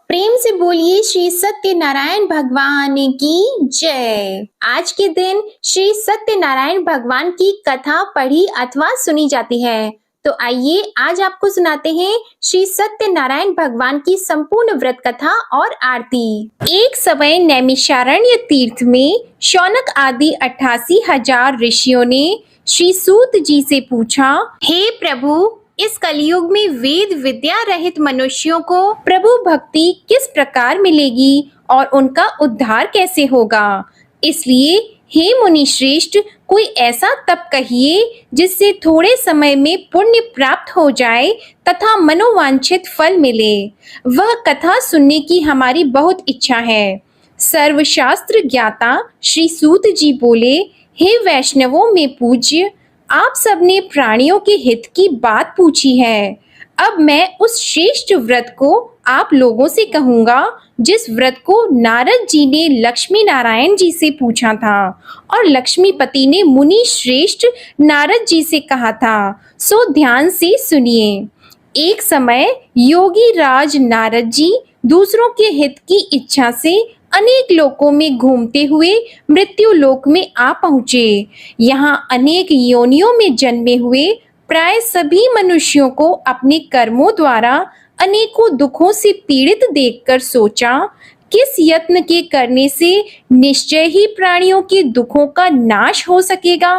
प्रेम से बोलिए श्री सत्यनारायण भगवान की जय। आज के दिन श्री सत्यनारायण भगवान की कथा पढ़ी अथवा सुनी जाती है। तो आइए आज आपको सुनाते हैं श्री सत्यनारायण भगवान की संपूर्ण व्रत कथा और आरती। एक समय नैमिषारण्य तीर्थ में शौनक आदि 88,000 ऋषियों ने श्री सूत जी से पूछा, हे प्रभु, इस कलयुग में वेद विद्या रहित मनुष्यों को प्रभु भक्ति किस प्रकार मिलेगी और उनका उद्धार कैसे होगा। इसलिए हे मुनि श्रेष्ठ, कोई ऐसा तप कहिए जिससे थोड़े समय में पुण्य प्राप्त हो जाए तथा मनोवांछित फल मिले। वह कथा सुनने की हमारी बहुत इच्छा है। सर्वशास्त्र ज्ञाता श्री सूत जी बोले, हे वैष्णवों में पूज्य, आप सबने प्राणियों के हित की बात पूछी है। अब मैं उस श्रेष्ठ व्रत को आप लोगों से कहूंगा जिस व्रत को नारद जी ने लक्ष्मी नारायण जी से पूछा था और लक्ष्मीपति ने मुनि श्रेष्ठ नारद जी से कहा था। सो ध्यान से सुनिए। एक समय योगी राज नारद जी दूसरों के हित की इच्छा से अनेक लोकों में घूमते हुए मृत्यु लोक में आ पहुँचे। यहाँ अनेक योनियों में जन्मे हुए प्राय सभी मनुष्यों को अपने कर्मों द्वारा अनेकों दुखों से पीड़ित देखकर सोचा, किस यत्न के करने से निश्चय ही प्राणियों के दुखों का नाश हो सकेगा।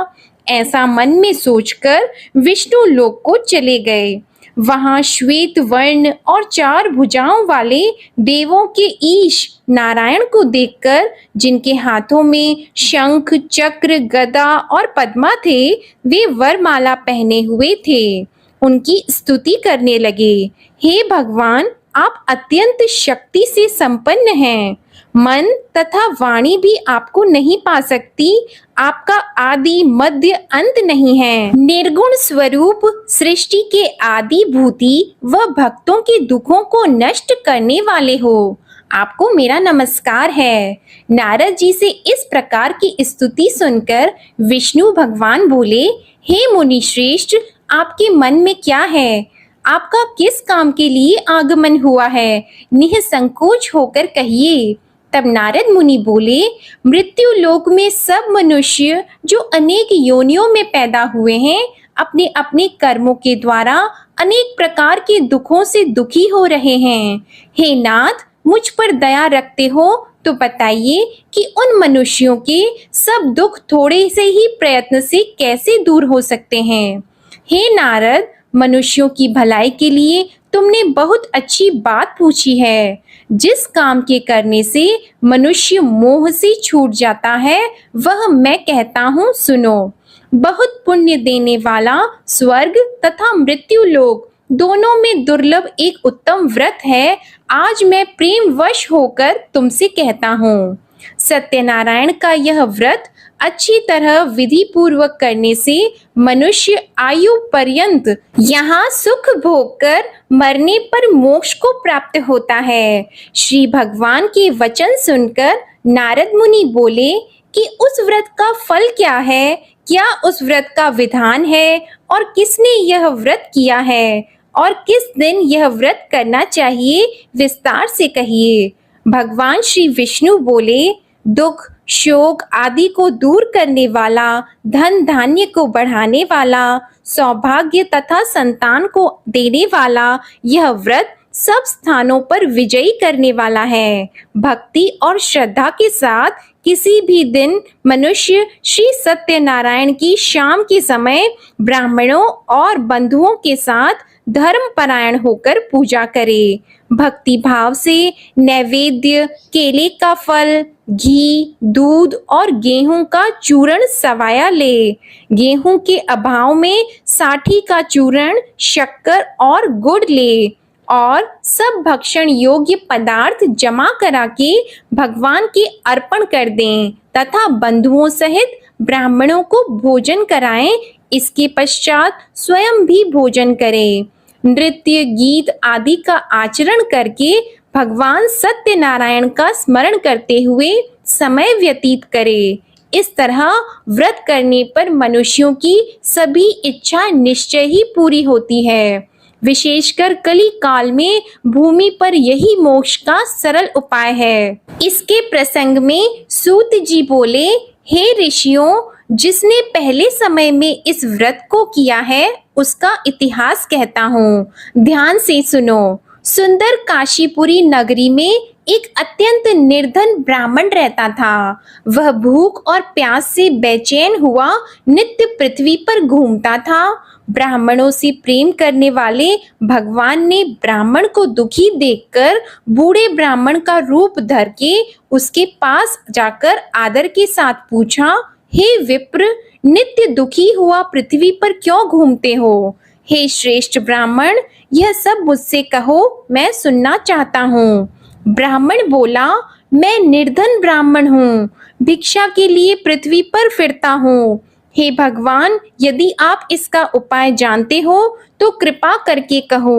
ऐसा मन में सोचकर विष्णु लोक को चले गए। वहां श्वेत वर्ण और 4 भुजाओं वाले देवों के ईश नारायण को देखकर, जिनके हाथों में शंख चक्र गदा और पद्मा थे, वे वरमाला पहने हुए थे, उनकी स्तुति करने लगे। हे भगवान, आप अत्यंत शक्ति से संपन्न हैं। मन तथा वाणी भी आपको नहीं पा सकती। आपका आदि मध्य अंत नहीं है। निर्गुण स्वरूप सृष्टि के आदि भूति व भक्तों के दुखों को नष्ट करने वाले हो। आपको मेरा नमस्कार है। नारद जी से इस प्रकार की स्तुति सुनकर विष्णु भगवान बोले, हे मुनि श्रेष्ठ, आपके मन में क्या है? आपका किस काम के लिए आगमन हुआ है? निःसंकोच होकर कहिए। तब नारद मुनि बोले, मृत्यु लोक में सब मनुष्य जो अनेक योनियों में पैदा हुए हैं, अपने अपने कर्मों के द्वारा अनेक प्रकार के दुखों से दुखी हो रहे हैं। हे नाथ, मुझ पर दया रखते हो तो बताइए कि उन मनुष्यों के सब दुख थोड़े से ही प्रयत्न से कैसे दूर हो सकते हैं। हे नारद, मनुष्यों की भलाई के लिए तुमने बहुत अच्छी बात पूछी है। जिस काम के करने से मनुष्य मोह से छूट जाता है, वह मैं कहता हूँ, सुनो। बहुत पुण्य देने वाला स्वर्ग तथा मृत्यु लोक दोनों में दुर्लभ एक उत्तम व्रत है। आज मैं प्रेम वश होकर तुमसे कहता हूँ। सत्यनारायण का यह व्रत अच्छी तरह विधि पूर्वक करने से मनुष्य आयु पर्यंत यहाँ सुख भोग कर मरने पर मोक्ष को प्राप्त होता है। श्री भगवान के वचन सुनकर नारद मुनि बोले कि उस व्रत का फल क्या है, क्या उस व्रत का विधान है और किसने यह व्रत किया है और किस दिन यह व्रत करना चाहिए, विस्तार से कहिए। भगवान श्री विष्णु बोले, दुख शोक आदि को दूर करने वाला, धन धान्य को बढ़ाने वाला, सौभाग्य तथा संतान को देने वाला यह व्रत सब स्थानों पर विजयी करने वाला है। भक्ति और श्रद्धा के साथ किसी भी दिन मनुष्य श्री सत्यनारायण की शाम के समय ब्राह्मणों और बंधुओं के साथ धर्म परायण होकर पूजा करे। भक्ति भाव से नैवेद्य, केले का फल, घी, दूध और गेहूं का चूर्ण सवाया ले। गेहूं के अभाव में साठी का चूर्ण, शक्कर और गुड़ ले और सब भक्षण योग्य पदार्थ जमा करा के भगवान के अर्पण कर दें तथा बंधुओं सहित ब्राह्मणों को भोजन कराएं। इसके पश्चात स्वयं भी भोजन करें। नृत्य गीत आदि का आचरण करके भगवान सत्यनारायण का स्मरण करते हुए समय व्यतीत करे। इस तरह व्रत करने पर मनुष्यों की सभी इच्छा निश्चय ही पूरी होती है। विशेषकर कली काल में भूमि पर यही मोक्ष का सरल उपाय है। इसके प्रसंग में सूत जी बोले, हे ऋषियों, जिसने पहले समय में इस व्रत को किया है उसका इतिहास कहता हूँ, ध्यान से सुनो। सुंदर काशीपुरी नगरी में एक अत्यंत निर्धन ब्राह्मण रहता था। वह भूख और प्यास से बेचैन हुआ नित्य पृथ्वी पर घूमता था। ब्राह्मणों से प्रेम करने वाले भगवान ने ब्राह्मण को दुखी देखकर बूढ़े ब्राह्मण का रूप धर के उसके पास जाकर आदर के साथ पूछा, हे विप्र, नित्य दुखी हुआ पृथ्वी पर क्यों घूमते हो? हे श्रेष्ठ ब्राह्मण, यह सब मुझसे कहो, मैं सुनना चाहता हूँ। ब्राह्मण बोला, मैं निर्धन ब्राह्मण हूँ, भिक्षा के लिए पृथ्वी पर फिरता हूँ। हे भगवान, यदि आप इसका उपाय जानते हो तो कृपा करके कहो।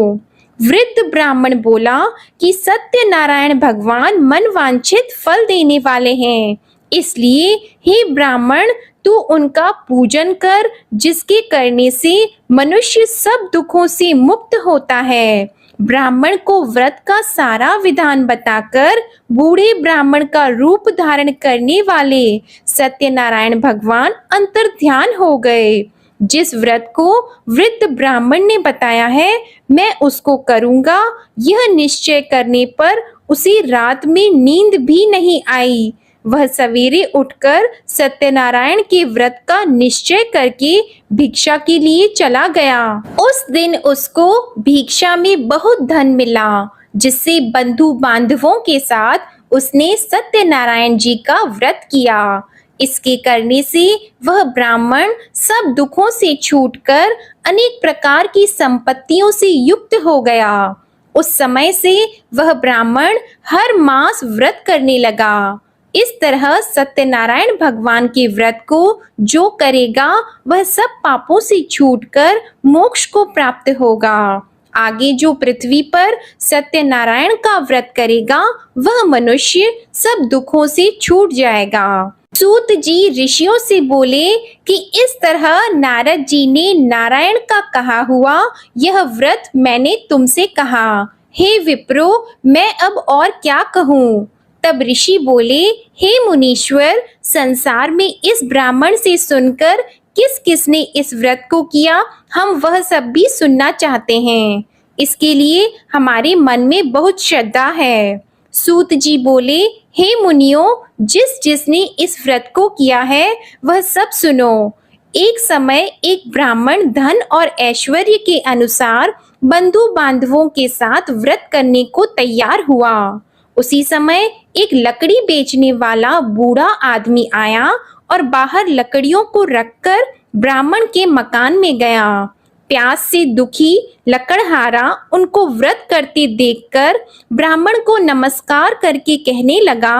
वृद्ध ब्राह्मण बोला कि सत्यनारायण भगवान मन वांछित फल देने वाले हैं, इसलिए हे ब्राह्मण, तू उनका पूजन कर, जिसके करने से मनुष्य सब दुखों से मुक्त होता है। ब्राह्मण को व्रत का सारा विधान बताकर बूढ़े ब्राह्मण का रूप धारण करने वाले सत्यनारायण भगवान अंतर्ध्यान हो गए। जिस व्रत को वृद्ध ब्राह्मण ने बताया है मैं उसको करूंगा, यह निश्चय करने पर उसी रात में नींद भी नहीं आई। वह सवेरे उठकर सत्यनारायण के व्रत का निश्चय करके भिक्षा के लिए चला गया। उस दिन उसको भिक्षा में बहुत धन मिला, जिससे बंधु बांधवों के साथ उसने सत्यनारायण जी का व्रत किया। इसके करने से वह ब्राह्मण सब दुखों से छूटकर अनेक प्रकार की संपत्तियों से युक्त हो गया। उस समय से वह ब्राह्मण हर मास व्रत करने लगा। इस तरह सत्यनारायण भगवान के व्रत को जो करेगा वह सब पापों से छूटकर मोक्ष को प्राप्त होगा। आगे जो पृथ्वी पर सत्यनारायण का व्रत करेगा वह मनुष्य सब दुखों से छूट जाएगा। सूत जी ऋषियों से बोले कि इस तरह नारद जी ने नारायण का कहा हुआ यह व्रत मैंने तुमसे कहा। हे विप्रो, मैं अब और क्या कहूँ? तब ऋषि बोले, हे मुनीश्वर, संसार में इस ब्राह्मण से सुनकर किस किसने इस व्रत को किया हम वह सब भी सुनना चाहते हैं। इसके लिए हमारे मन में बहुत श्रद्धा है। सूत जी बोले, हे मुनियों, जिसने इस व्रत को किया है वह सब सुनो। एक समय एक ब्राह्मण धन और ऐश्वर्य के अनुसार बंधु बांधवों के साथ व्रत करने को तैयार हुआ। उसी समय एक लकड़ी बेचने वाला बूढ़ा आदमी आया और बाहर लकड़ियों को रखकर ब्राह्मण के मकान में गया। प्यास से दुखी लकड़हारा उनको व्रत करते देखकर ब्राह्मण को नमस्कार करके कहने लगा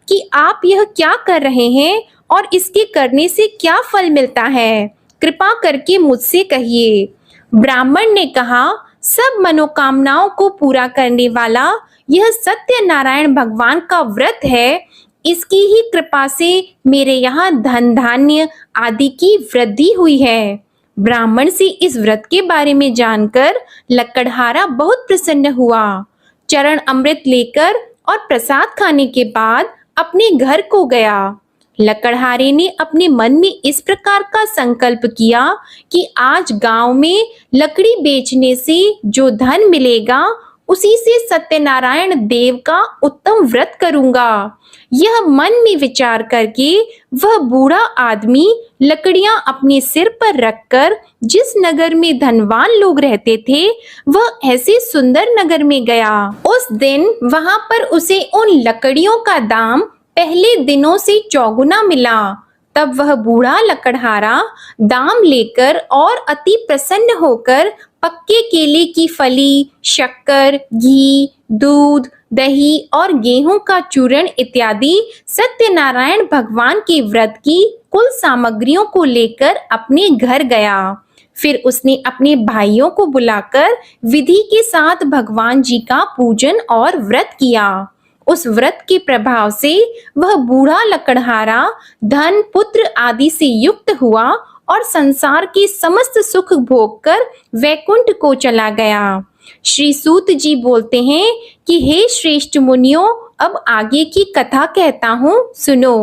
कि आप यह क्या कर रहे हैं और इसके करने से क्या फल मिलता है, कृपा करके मुझसे कहिए। ब्राह्मण ने कहा, सब मनोकामनाओं को पूरा करने वाला यह सत्यनारायण भगवान का व्रत है। इसकी ही कृपा से मेरे यहाँ धन धान्य आदि की वृद्धि हुई है। ब्राह्मण से इस व्रत के बारे में जानकर लकड़हारा बहुत प्रसन्न हुआ। चरण अमृत लेकर और प्रसाद खाने के बाद अपने घर को गया। लकड़हारे ने अपने मन में इस प्रकार का संकल्प किया कि आज गांव में लकड़ी बेचने से जो धन मिलेगा उसी से सत्यनारायण देव का उत्तम व्रत करूंगा। यह मन में विचार करके वह बूढ़ा आदमी लकड़ियां अपने सिर पर रखकर जिस नगर में धनवान लोग रहते थे वह ऐसे सुंदर नगर में गया। उस दिन वहां पर उसे उन लकड़ियों का दाम पहले दिनों से चौगुना मिला। तब वह बूढ़ा लकड़हारा दाम लेकर और अति प्रसन्न होकर पक्के केले की फली, शक्कर, घी, दूध, दही और गेहूं का चूर्ण इत्यादि सत्यनारायण भगवान के व्रत की कुल सामग्रियों को लेकर अपने घर गया। फिर उसने अपने भाइयों को बुलाकर विधि के साथ भगवान जी का पूजन और व्रत किया। उस व्रत के प्रभाव से वह बूढ़ा लकड़हारा धन पुत्र आदि से युक्त हुआ और संसार के समस्त सुख भोग कर वैकुंठ को चला गया। श्री सूत जी बोलते हैं कि हे श्रेष्ठ मुनियों, अब आगे की कथा कहता हूँ, सुनो।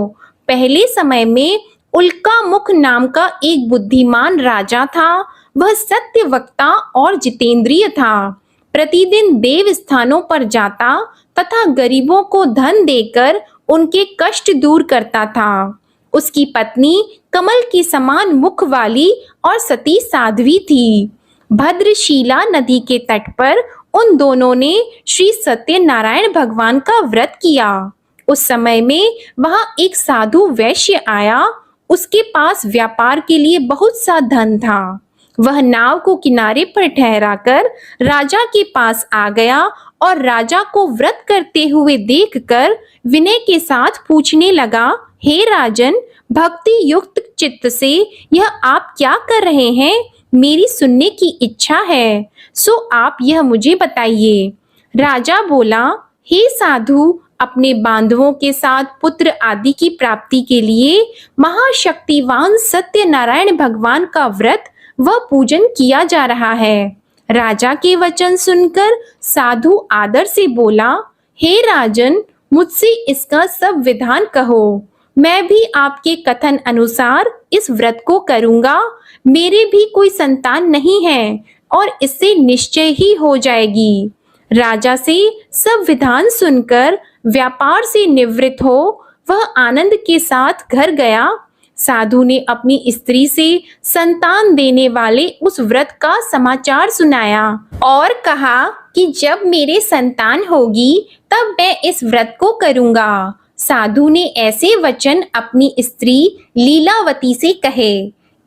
पहले समय में उल्कामुख नाम का एक बुद्धिमान राजा था। वह सत्य वक्ता और जितेंद्रिय था। प्रतिदिन देव स्थानों पर जाता तथा गरीबों को धन देकर उनके कष्ट दूर करता था। उसकी पत्नी कमल के समान मुख वाली और सती साध्वी थी। भद्रशीला नदी के तट पर उन दोनों ने श्री सत्यनारायण भगवान का व्रत किया। उस समय में वहां एक साधु वैश्य आया। उसके पास व्यापार के लिए बहुत सा धन था। वह नाव को किनारे पर ठहराकर राजा के पास आ गया और राजा को व्रत करते हुए देखकर विनय के साथ पूछने लगा, हे राजन, भक्ति युक्त चित्त से यह आप क्या कर रहे हैं? मेरी सुनने की इच्छा है, सो आप यह मुझे बताइए। राजा बोला, हे साधु, अपने बांधवों के साथ पुत्र आदि की प्राप्ति के लिए महाशक्तिवान सत्यनारायण भगवान का व्रत व पूजन किया जा रहा है। राजा के वचन सुनकर साधु आदर से बोला, हे राजन, मुझसे इसका सब विधान कहो। मैं भी आपके कथन अनुसार इस व्रत को करूंगा। मेरे भी कोई संतान नहीं है और इससे निश्चय ही हो जाएगी। राजा से सब विधान सुनकर व्यापार से निवृत्त हो वह आनंद के साथ घर गया। साधु ने अपनी स्त्री से संतान देने वाले उस व्रत का समाचार सुनाया और कहा कि जब मेरे संतान होगी तब मैं इस व्रत को करूंगा। साधु ने ऐसे वचन अपनी स्त्री लीलावती से कहे।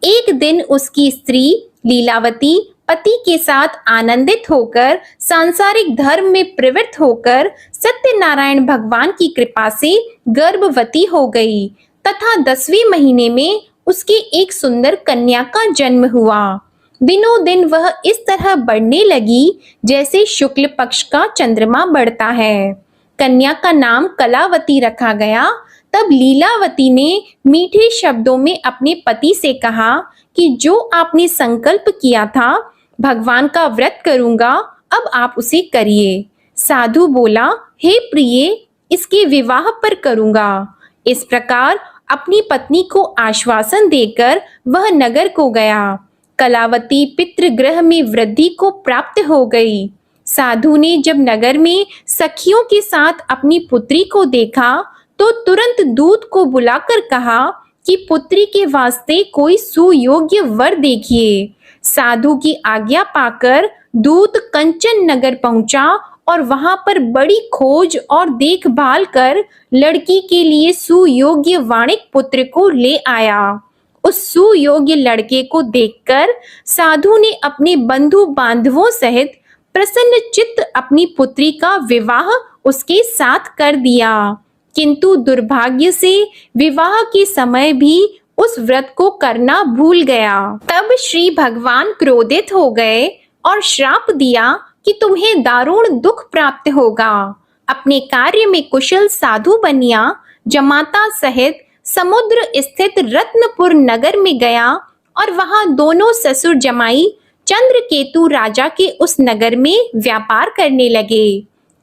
एक दिन उसकी स्त्री लीलावती पति के साथ आनंदित होकर सांसारिक धर्म में प्रवृत्त होकर सत्यनारायण भगवान की कृपा से गर्भवती हो गई तथा 10वें महीने में उसके एक सुंदर कन्या का जन्म हुआ। दिनों दिन वह इस तरह बढ़ने लगी जैसे शुक्ल पक्ष का चंद्रमा बढ़ता है। कन्या का नाम कलावती रखा गया। तब लीलावती ने मीठे शब्दों में अपने पति से कहा कि जो आपने संकल्प किया था भगवान का व्रत करूंगा, अब आप उसे करिए। साधु बोला, हे प्रिय, इसके विवाह पर करूंगा। इस प्रकार अपनी पत्नी को आश्वासन देकर वह नगर को गया। कलावती पितृगृह में वृद्धि को प्राप्त हो गई। साधु ने जब नगर में सखियों के साथ अपनी पुत्री को देखा तो तुरंत दूत को बुलाकर कहा कि पुत्री के वास्ते कोई सुयोग्य वर देखिए। साधु की आज्ञा पाकर दूत कंचन नगर पहुंचा और वहां पर बड़ी खोज और देखभाल कर लड़की के लिए सुयोग्य वाणिक पुत्र को ले आया। उस सुयोग्य लड़के को देखकर साधु ने अपने बंधु बांधवों सहित प्रसन्न चित्त अपनी पुत्री का विवाह उसके साथ कर दिया। किंतु दुर्भाग्य से विवाह के समय भी उस व्रत को करना भूल गया। तब श्री भगवान क्रोधित हो गए और श्राप दिया कि तुम्हें दारुण दुख प्राप्त होगा। अपने कार्य में कुशल साधु बनिया जमाता सहित समुद्र स्थित रत्नपुर नगर में गया और वहां दोनों ससुर जमाई चंद्रकेतु राजा के उस नगर में व्यापार करने लगे।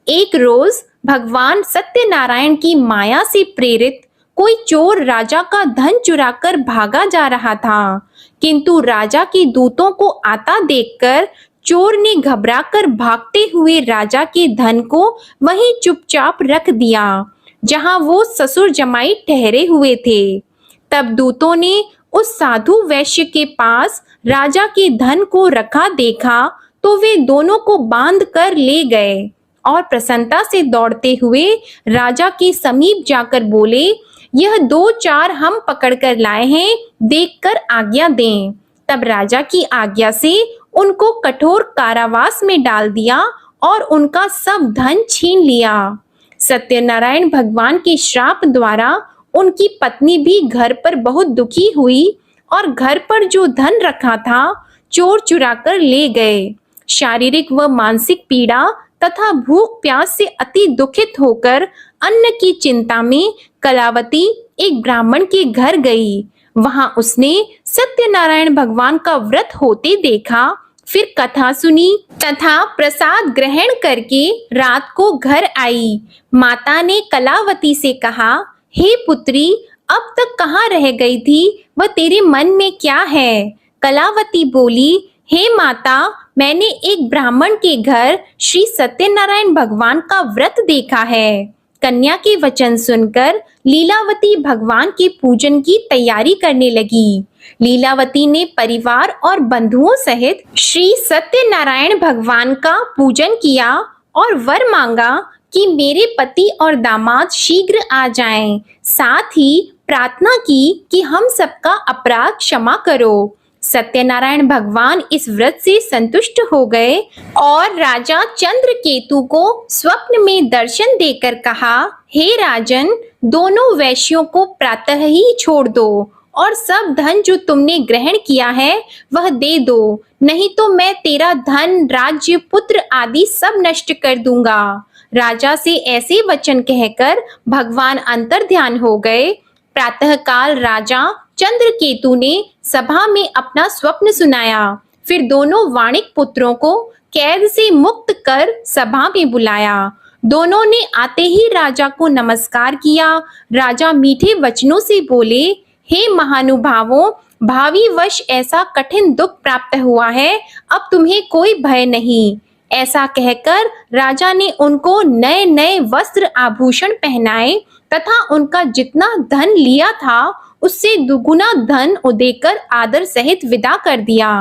एक रोज भगवान सत्यनारायण की माया से प्रेरित कोई चोर राजा का धन चुराकर भागा जा रहा था, किंतु राजा के दूतों को आता देखकर चोर ने घबराकर भागते हुए राजा के धन को वहीं चुपचाप रख दिया जहां वो ससुर जमाई ठहरे हुए थे। तब दूतों ने उस साधु वैश्य के पास राजा के धन को रखा देखा तो वे दोनों को बांध कर ले गए और प्रसन्नता से दौड़ते हुए राजा के समीप जाकर बोले, यह 2-4 हम पकड़ कर लाए हैं, देखकर आज्ञा दें। तब राजा की आज्ञा से उनको कठोर कारावास में डाल दिया और उनका सब धन छीन लिया। सत्यनारायण भगवान के श्राप द्वारा उनकी पत्नी भी घर पर बहुत दुखी हुई और घर पर जो धन रखा था चोर चुरा कर ले गए। शारीरिक व मानसिक पीड़ा तथा भूख प्यास से अति दुखित होकर अन्न की चिंता में कलावती एक ब्राह्मण के घर गई। वहां उसने सत्यनारायण भगवान का व्रत होते देखा। फिर कथा सुनी तथा प्रसाद ग्रहण करके रात को घर आई। माता ने कलावती से कहा, हे पुत्री, अब तक कहाँ रह गई थी? वह तेरे मन में क्या है? कलावती बोली, हे माता, मैंने एक ब्राह्मण के घर श्री सत्यनारायण भगवान का व्रत देखा है। कन्या के वचन सुनकर लीलावती भगवान के पूजन की तैयारी करने लगी। लीलावती ने परिवार और बंधुओं सहित श्री सत्यनारायण भगवान का पूजन किया और वर मांगा कि मेरे पति और दामाद शीघ्र आ जाएं। साथ ही प्रार्थना की कि हम सबका अपराध क्षमा करो। सत्यनारायण भगवान इस व्रत से संतुष्ट हो गए और राजा चंद्रकेतु को स्वप्न में दर्शन देकर कहा, हे राजन, दोनों वैश्यों को प्रातः ही छोड़ दो और सब धन जो तुमने ग्रहण किया है वह दे दो, नहीं तो मैं तेरा धन, राज्य, पुत्र आदि सब नष्ट कर दूंगा। राजा से ऐसे वचन कहकर भगवान अंतर्ध्यान हो गए। प्रातःकाल राजा चंद्रकेतु ने सभा में अपना स्वप्न सुनाया। फिर दोनों वाणिक पुत्रों को कैद से मुक्त कर सभा में बुलाया। दोनों ने आते ही राजा को नमस्कार किया। राजा मीठे वचनों से बोले, हे महानुभावों, भावी वश ऐसा कठिन दुख प्राप्त हुआ है, अब तुम्हें कोई भय नहीं। ऐसा कहकर राजा ने उनको नए नए वस्त्र आभूषण पहनाए तथा उनका जितना धन लिया था उससे दुगुना धन देकर आदर सहित विदा कर दिया।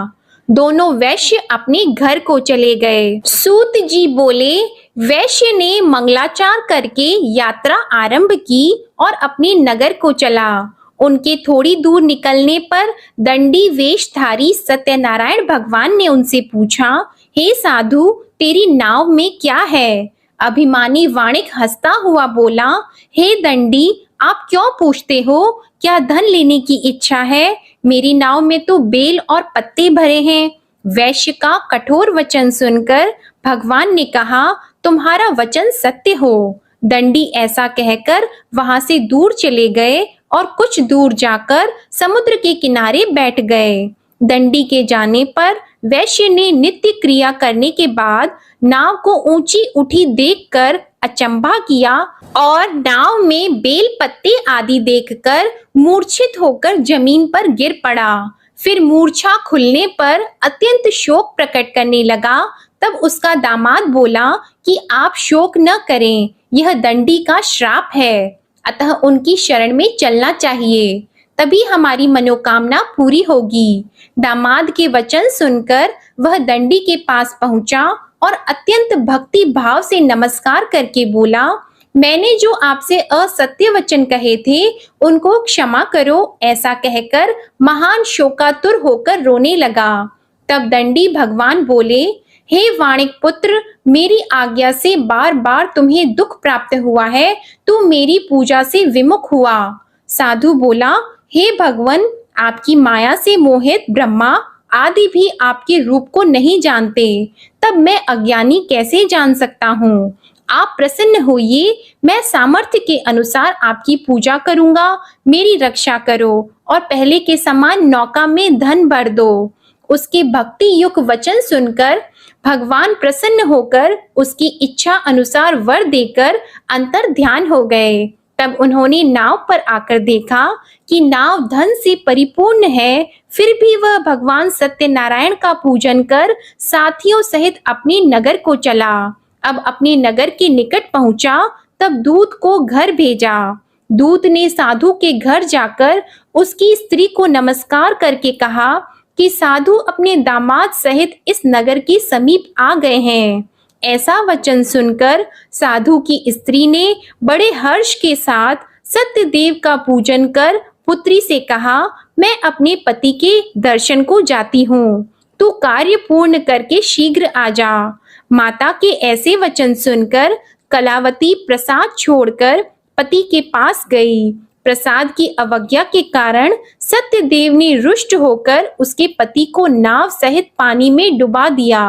दोनों वैश्य अपने घर को चले गए। सूत जी बोले, वैश्य ने मंगलाचार करके यात्रा आरंभ की और अपने नगर को चला। उनके थोड़ी दूर निकलने पर दंडी वेशधारी सत्यनारायण भगवान ने उनसे पूछा, हे साधु, तेरी नाव में क्या है? अभिमानी वाणिक हंसता हुआ बोला, हे दंडी, आप क्यों पूछते हो? क्या धन लेने की इच्छा है? मेरी नाव में तो बेल और पत्ते भरे हैं। वैश्य का कठोर वचन सुनकर भगवान ने कहा, तुम्हारा वचन सत्य हो। दंडी ऐसा कहकर वहां से दूर चले गए और कुछ दूर जाकर समुद्र के किनारे बैठ गए। दंडी के जाने पर वैश्य ने नित्य क्रिया करने के बाद नाव को ऊंची उठी देखकर अचंभा किया और नाव में बेल पत्ते आदि देखकर मूर्छित होकर जमीन पर गिर पड़ा। फिर मूर्छा खुलने पर अत्यंत शोक प्रकट करने लगा। तब उसका दामाद बोला कि आप शोक न करें, यह दंडी का श्राप है, अतः उनकी शरण में चलना चाहिए, तभी हमारी मनोकामना पूरी होगी। दामाद के वचन सुनकर वह दंडी के पास पहुंचा और अत्यंत भक्ति भाव से नमस्कार करके बोला, मैंने जो आपसे असत्य वचन कहे थे उनको क्षमा करो। ऐसा कहकर महान शोकातुर होकर रोने लगा। तब दंडी भगवान बोले, हे वाणिक पुत्र, मेरी आज्ञा से बार बार तुम्हें दुख प्राप्त हुआ है, तू मेरी पूजा से विमुख हुआ। साधु बोला, हे भगवान, आपकी माया से मोहित ब्रह्मा आदि भी आपके रूप को नहीं जानते, तब मैं अज्ञानी कैसे जान सकता हूँ? आप प्रसन्न होइए, मैं सामर्थ्य के अनुसार आपकी पूजा करूंगा। मेरी रक्षा करो और पहले के समान नौका में धन भर दो। उसके भक्ति युक्त वचन सुनकर भगवान प्रसन्न होकर उसकी इच्छा अनुसार वर देकर अंतर ध्यान हो गए। तब उन्होंने नाव पर आकर देखा कि नाव धन से परिपूर्ण है, फिर भी वह भगवान सत्यनारायण का पूजन कर साथियों सहित अपने नगर को चला। अब अपने नगर के निकट पहुंचा, तब दूत को घर भेजा। दूत ने साधु के घर जाकर उसकी स्त्री को नमस्कार करके कहा कि साधु अपने दामाद सहित इस नगर के समीप आ गए हैं। ऐसा वचन सुनकर साधु की स्त्री ने बड़े हर्ष के साथ सत्यदेव का पूजन कर पुत्री से कहा, मैं अपने पति के दर्शन को जाती हूँ, तू कार्य पूर्ण करके शीघ्र आ जा। माता के ऐसे वचन सुनकर कलावती प्रसाद छोड़कर पति के पास गई। प्रसाद की अवज्ञा के कारण सत्यदेव ने रुष्ट होकर उसके पति को नाव सहित पानी में डुबा दिया।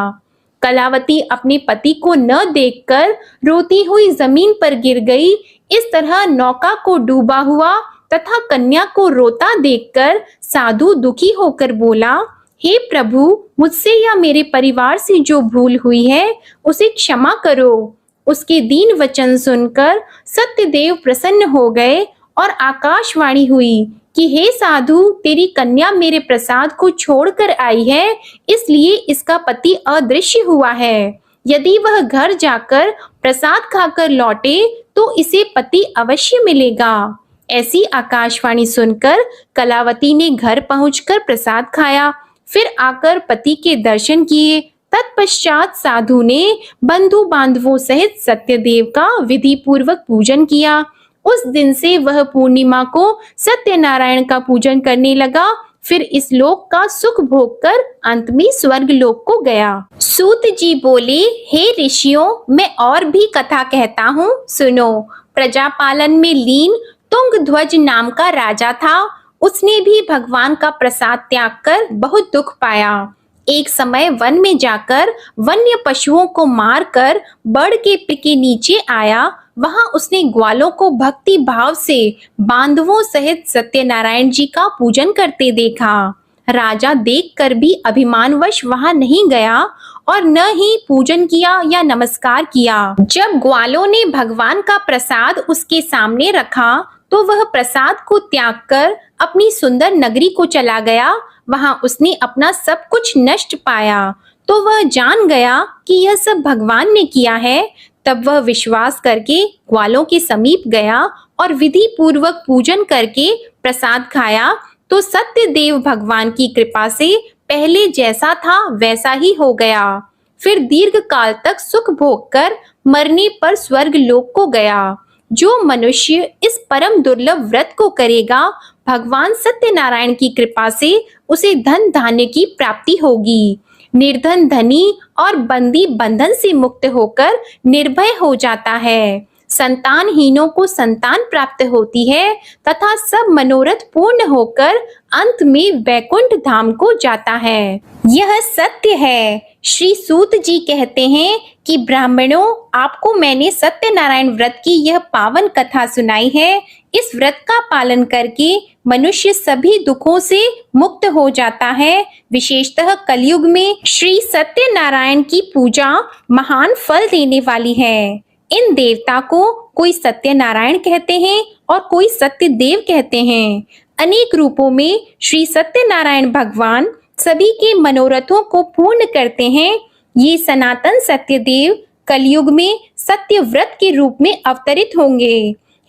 कलावती अपने पति को न देखकर रोती हुई जमीन पर गिर गई। इस तरह नौका को डूबा हुआ तथा कन्या को रोता देखकर साधु दुखी होकर बोला, हे प्रभु, मुझसे या मेरे परिवार से जो भूल हुई है उसे क्षमा करो। उसके दीन वचन सुनकर सत्यदेव प्रसन्न हो गए और आकाशवाणी हुई कि हे साधु, तेरी कन्या मेरे प्रसाद को छोड़कर आई है, इसलिए इसका पति अदृश्य हुआ है। यदि वह घर जाकर प्रसाद खाकर लौटे तो इसे पति अवश्य मिलेगा। ऐसी आकाशवाणी सुनकर कलावती ने घर पहुंचकर प्रसाद खाया, फिर आकर पति के दर्शन किए। तत्पश्चात साधु ने बंधु बांधवों सहित सत्यदेव का विधि पूर्वक पूजन किया। उस दिन से वह पूर्णिमा को सत्यनारायण का पूजन करने लगा। फिर इस लोक का सुख भोग कर अंत में स्वर्ग लोक को गया। सूत जी बोले, हे ऋषियों, मैं और भी कथा कहता हूँ, सुनो। प्रजापालन में लीन तुंगध्वज नाम का राजा था। उसने भी भगवान का प्रसाद त्याग कर बहुत दुख पाया। एक समय वन में जाकर वन्य पशुओं को मारकर बड़ के पेड़ के नीचे आया। वहां उसने ग्वालों को भक्ति भाव से बांधवों सहित सत्यनारायण जी का पूजन करते देखा। राजा देखकर भी अभिमानवश वहां नहीं गया और न ही पूजन किया या नमस्कार किया। जब ग्वालों ने भगवान का प्रसाद उसके सामने रखा तो वह प्रसाद को त्याग कर अपनी सुंदर नगरी को चला गया। वहां उसने अपना सब कुछ नष्ट पाया तो वह जान गया कि यह सब भगवान ने किया है। तब वह विश्वास करके ग्वालों के समीप गया और विधि पूर्वक पूजन करके प्रसाद खाया तो सत्यदेव भगवान की कृपा से पहले जैसा था वैसा ही हो गया। फिर दीर्घ काल तक सुख भोग कर मरने पर स्वर्ग लोक को गया। जो मनुष्य इस परम दुर्लभ व्रत को करेगा, भगवान सत्यनारायण की कृपा से उसे धन धान्य की प्राप्ति होगी। निर्धन धनी और बंदी बंधन से मुक्त होकर निर्भय हो जाता है। संतानहीनों को संतान प्राप्त होती है तथा सब मनोरथ पूर्ण होकर अंत में वैकुंठ धाम को जाता है। यह सत्य है। श्री सूत जी कहते हैं कि ब्राह्मणों, आपको मैंने सत्यनारायण व्रत की यह पावन कथा सुनाई है। इस व्रत का पालन करके मनुष्य सभी दुखों से मुक्त हो जाता है। विशेषतः कलयुग में श्री सत्यनारायण की पूजा महान फल देने वाली है। इन देवता को कोई सत्यनारायण कहते हैं और कोई सत्यदेव कहते हैं। अनेक रूपों में श्री सत्यनारायण भगवान सभी के मनोरथों को पूर्ण करते हैं। ये सनातन सत्यदेव कलयुग में सत्य व्रत के रूप में अवतरित होंगे।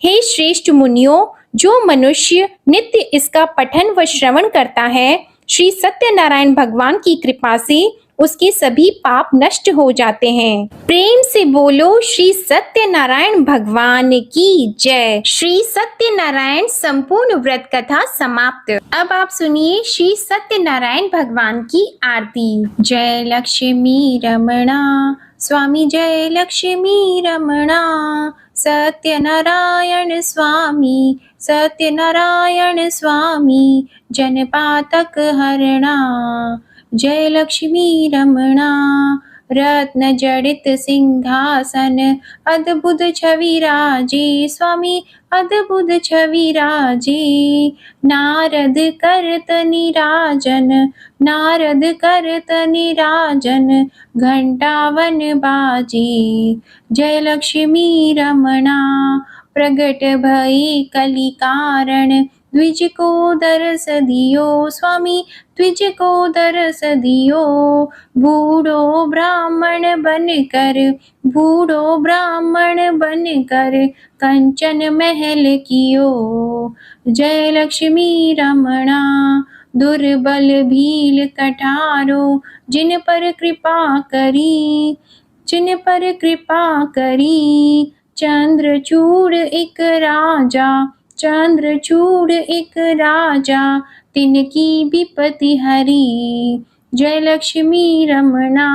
हे श्रेष्ठ मुनियों, जो मनुष्य नित्य इसका पठन व श्रवण करता है, श्री सत्यनारायण भगवान की कृपा से उसके सभी पाप नष्ट हो जाते हैं। प्रेम से बोलो श्री सत्यनारायण भगवान की जय। श्री सत्यनारायण संपूर्ण व्रत कथा समाप्त। अब आप सुनिए श्री सत्यनारायण भगवान की आरती। जय लक्ष्मी रमणा स्वामी, जय लक्ष्मी रमणा। सत्यनारायण स्वामी, सत्यनारायण स्वामी, जनपातक हरणा। जय लक्ष्मी रमणा। रत्न जड़ित सिंहासन, अद्भुत छवि राजे स्वामी, अद्भुत छवि राजे। नारद करत निराजन, नारद करत निराजन, घंटावन बाजे। जय लक्ष्मी रमणा। प्रगट भई कलि कारण, द्विज को दरस दियो स्वामी, द्विज को दरस दियो। बूढ़ो ब्राह्मण बनकर, बूढ़ो ब्राह्मण बनकर, कंचन महल कियो। जय लक्ष्मी रमणा। दुर्बल भील कठारो, जिन पर कृपा करी, जिन पर कृपा करी। चंद्रचूड़ एक राजा, चंद्रचूड़ एक राजा, तिनकी विपत्ति हरी। जय लक्ष्मी रमणा।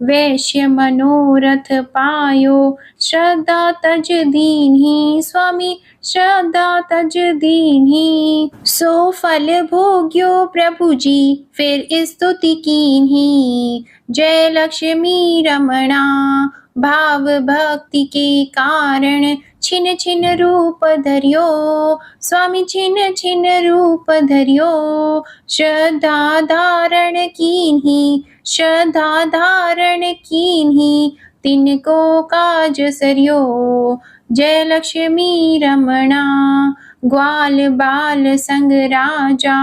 वैश्य मनोरथ पायो, श्रद्धा तज दीन्ही स्वामी, श्रद्धा तज दीन्ही। सो फल भोग्यो प्रभु जी, फिर स्तुति कीन्ही। जय लक्ष्मी रमणा। भाव भक्ति के कारण छिन छिन रूप धरियो, स्वामी छिन छिन रूप धरियो। श्रद्धा धारण कीन्ही, श्रद्धा धारण कीन्ही, तिनको काज सरियो। जय लक्ष्मी रमणा, ग्वाल बाल संग राजा,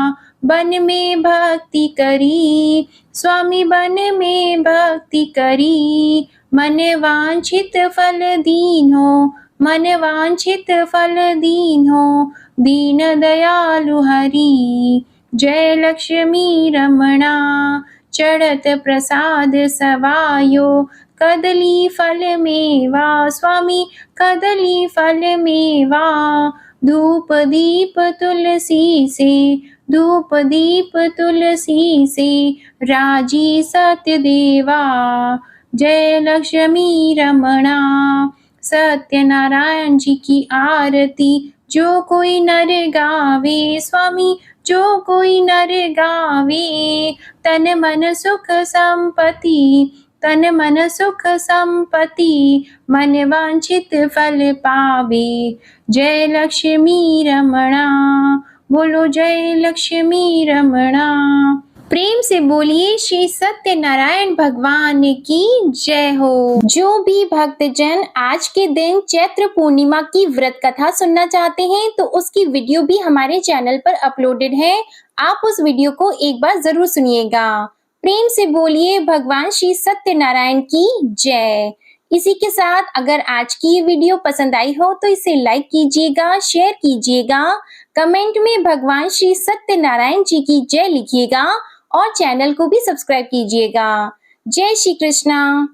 बन में भक्ति करी, स्वामी बन में भक्ति करी। मन वांछित फल दीन्हो, मन वांछित फल दीन्हो, दीन दयालु हरि। जय लक्ष्मी रमणा, चढ़त प्रसाद सवायो, कदली फल मेवा, स्वामी कदली फल मेवा। धूप दीप तुलसी से, धूप दीप तुलसी से, राजी सत्य देवा। जय लक्ष्मी रमणा, सत्यनारायण जी की आरती जो कोई नर गावे, स्वामी जो कोई नर गावे। तन मन सुख संपत्ति, तन मन सुख संपत्ति, मन वांछित फल पावे। जय लक्ष्मी रमणा, बोलो जय लक्ष्मी रमणा। प्रेम से बोलिए श्री सत्यनारायण भगवान की जय हो। जो भी भक्तजन आज के दिन चैत्र पूर्णिमा की व्रत कथा सुनना चाहते हैं तो उसकी वीडियो भी हमारे चैनल पर अपलोडेड है, आप उस वीडियो को एक बार जरूर सुनिएगा। प्रेम से बोलिए भगवान श्री सत्यनारायण की जय। इसी के साथ अगर आज की ये वीडियो पसंद आई हो तो इसे लाइक कीजिएगा, शेयर कीजिएगा, कमेंट में भगवान श्री सत्यनारायण जी की जय लिखिएगा और चैनल को भी सब्सक्राइब कीजिएगा। जय श्री कृष्णा।